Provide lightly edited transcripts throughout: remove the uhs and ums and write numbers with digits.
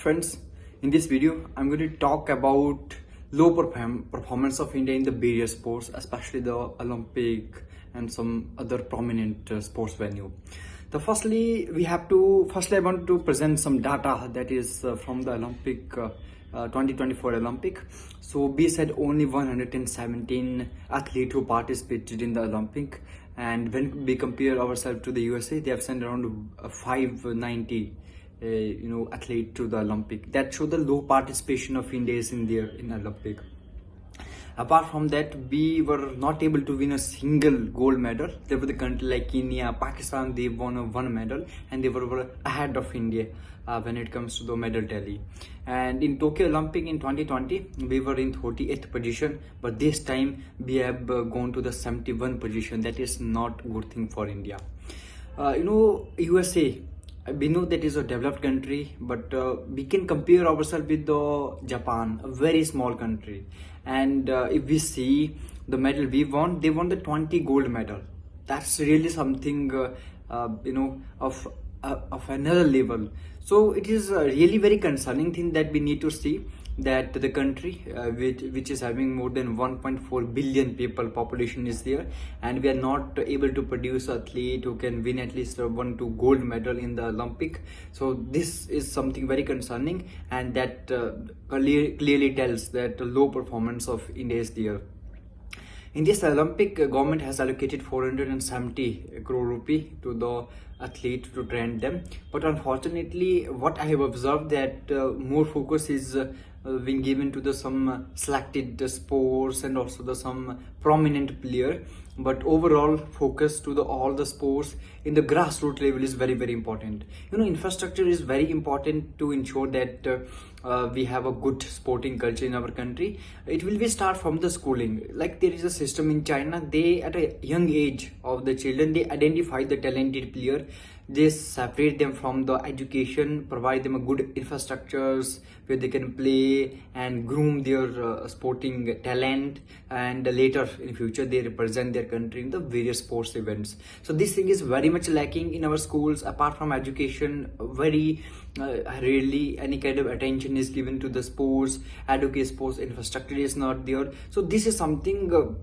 friends, in this video I'm going to talk about low performance of India in the various sports, especially the Olympic and some other prominent sports venue. Firstly I want to present some data that is from the Olympic 2024 Olympic. So we said only 117 athletes who participated in the Olympic, and when we compare ourselves to the USA, they have sent around 590 athlete to the Olympic. That show the low participation of India in Olympic. Apart from that, we were not able to win a single gold medal. There were the country like Kenya, Pakistan, they won one medal, and they were ahead of India when it comes to the medal tally. And in Tokyo Olympic in 2020, we were in 38th position, but this time we have gone to the 71st position. That is not a good thing for India. USA, we know that is a developed country, but we can compare ourselves with the Japan, a very small country. And if we see the medal we won, they won the 20 gold medal. That's really something of another level. So it is a really very concerning thing that we need to see that the country which is having more than 1.4 billion people population is there, and we are not able to produce an athlete who can win at least 1-2 gold medal in the Olympic. So this is something very concerning, and that clearly tells that the low performance of India is there. In this Olympic, government has allocated 470 crore rupee to the athlete to train them. But unfortunately, what I have observed that more focus is being given to the some selected sports and also the some prominent player. But overall focus to the all the sports in the grassroots level is very, very important. Infrastructure is very important to ensure that we have a good sporting culture in our country. It will be start from the schooling. Like there is a system in China, they at a young age of the children, they identify the talented player, they separate them from the education, provide them a good infrastructures where they can play and groom their sporting talent, and later in future they represent their country in the various sports events. So this thing is very much lacking in our schools. Apart from education, very rarely any kind of attention is given to the sports. Educate sports infrastructure is not there. So this is something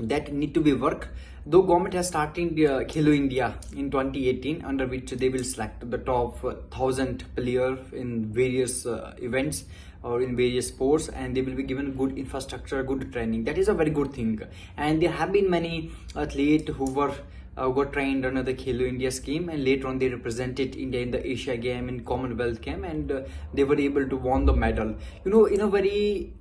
that need to be worked. Though government has started Khelo India in 2018, under which they will select the top 1,000 players in various events or in various sports, and they will be given good infrastructure, good training. That is a very good thing. And there have been many athletes who got trained under the Khelo India scheme, and later on they represented India in the Asia game and Commonwealth game, and they were able to win the medal. In a very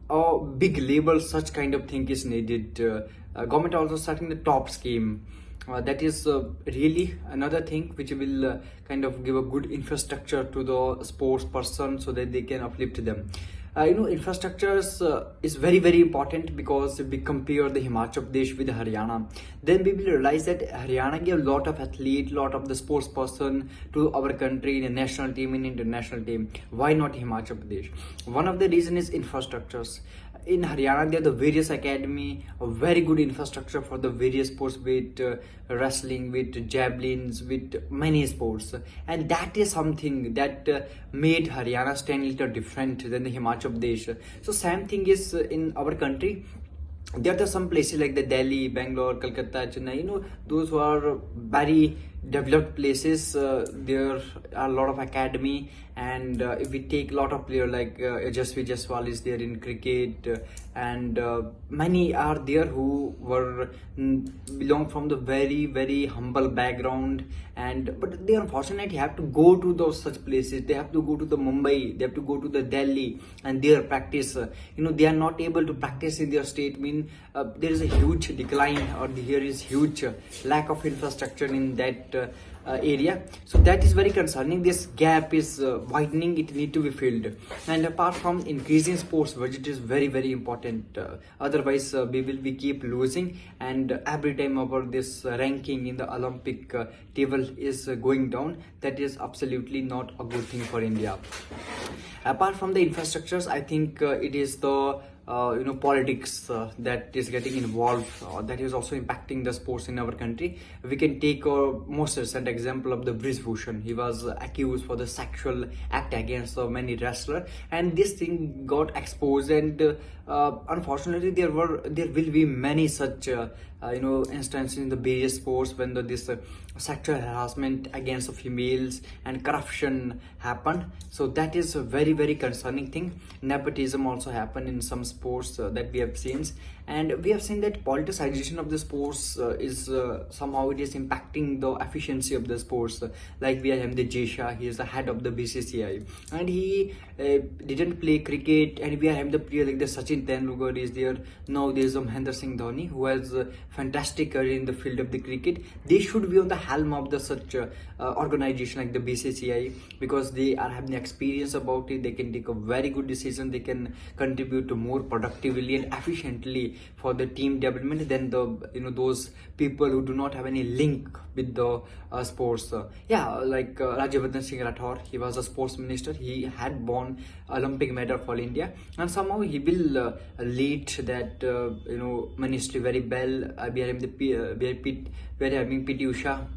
big level, such kind of thing is needed. Government also starting the top scheme. That is really another thing which will kind of give a good infrastructure to the sports person so that they can uplift them. Infrastructures is very, very important, because if we compare the Himachal Pradesh with Haryana, then we will realize that Haryana gave a lot of athletes, lot of the sports person to our country in a national team, in international team. Why not Himachal Pradesh? One of the reason is infrastructures. In Haryana, there are the various academy, a very good infrastructure for the various sports, with wrestling, with javelins, with many sports, and that is something that made Haryana stand a little different than the Himachal Pradesh. So same thing is in our country. There are some places like the Delhi, Bangalore, Calcutta, Chennai, those who are very developed places. There are a lot of academy, and if we take a lot of players like Yashasvi Jaiswal is there in cricket, and many are there who belong from the very, very humble background, but they unfortunately have to go to those such places. They have to go to the Mumbai, they have to go to the Delhi, and there practice. They are not able to practice in their state. There is a huge decline, or there is huge lack of infrastructure in that area. So that is very concerning. This gap is widening. It need to be filled. And apart from increasing sports budget is very, very important. Otherwise we keep losing, and every time our this ranking in the Olympic table is going down. That is absolutely not a good thing for India. Apart from the infrastructures, I think it is the politics that is getting involved, that is also impacting the sports in our country. We can take a most recent example of the Brij Bhushan. He was accused for the sexual act against many wrestlers, and this thing got exposed. And unfortunately, there will be many such instances in the various sports when this sexual harassment against the females and corruption happen. So that is a very very concerning thing. Nepotism also happen in some sports that we have seen, and we have seen that politicization of the sports is somehow it is impacting the efficiency of the sports. Like we have the Jesha, he is the head of the BCCI, and he didn't play cricket. And we have the player like the Sachin Tendulkar is there. Now there is Mahendra Singh Dhoni, who has fantastic career in the field of the cricket. They should be on the helm of the such organization like the BCCI, because they are having experience about it. They can take a very good decision. They can contribute to more productively and efficiently for the team development than the those people who do not have any link with the sports. Like Rajyavardhan Singh Rathore, he was a sports minister. He had won Olympic medal for India, and somehow he will lead that ministry very well. We are having PT Usha,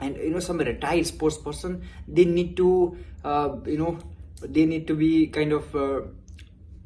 and some retired sports person. They need to they need to be kind of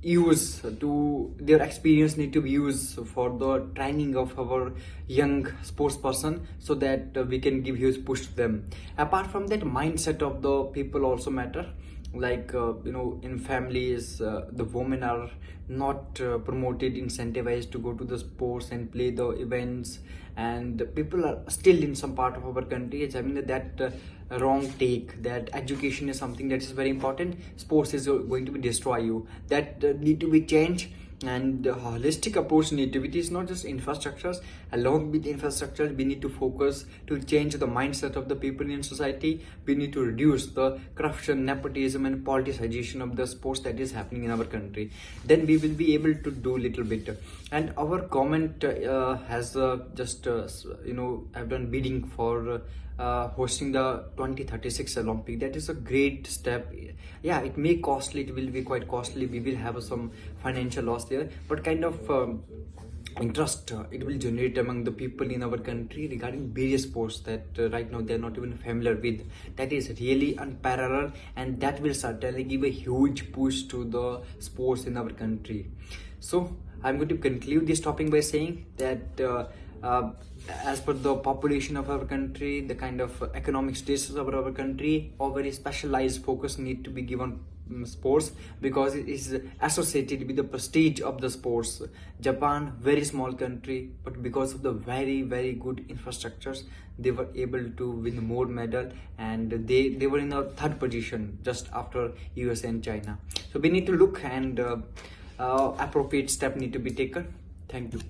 use to their experience, need to be used for the training of our young sports person, so that we can give huge push to them. Apart from that, mindset of the people also matter. Like in families, the women are not promoted, incentivized to go to the sports and play the events, and people are still in some part of our country is having that wrong take that education is something that is very important, sports is going to be destroy you. That need to be changed, and the holistic approach need to be. It is not just infrastructures. Along with infrastructure, we need to focus to change the mindset of the people in society. We need to reduce the corruption, nepotism and politicization of the sports that is happening in our country. Then we will be able to do little bit. And our government has just have done bidding for hosting the 2036 Olympic. That is a great step. Yeah, it may costly, it will be quite costly. We will have some financial loss there, but kind of interest it will generate among the people in our country regarding various sports that right now they are not even familiar with. That is really unparalleled, and that will certainly give a huge push to the sports in our country. So I'm going to conclude this topic by saying that as per the population of our country, the kind of economic status of our country, a very specialized focus need to be given sports, because it is associated with the prestige of the sports. Japan, very small country, but because of the very very good infrastructures, they were able to win more medal, and they were in a third position just after USA and China. So we need to look, and appropriate step need to be taken. Thank you.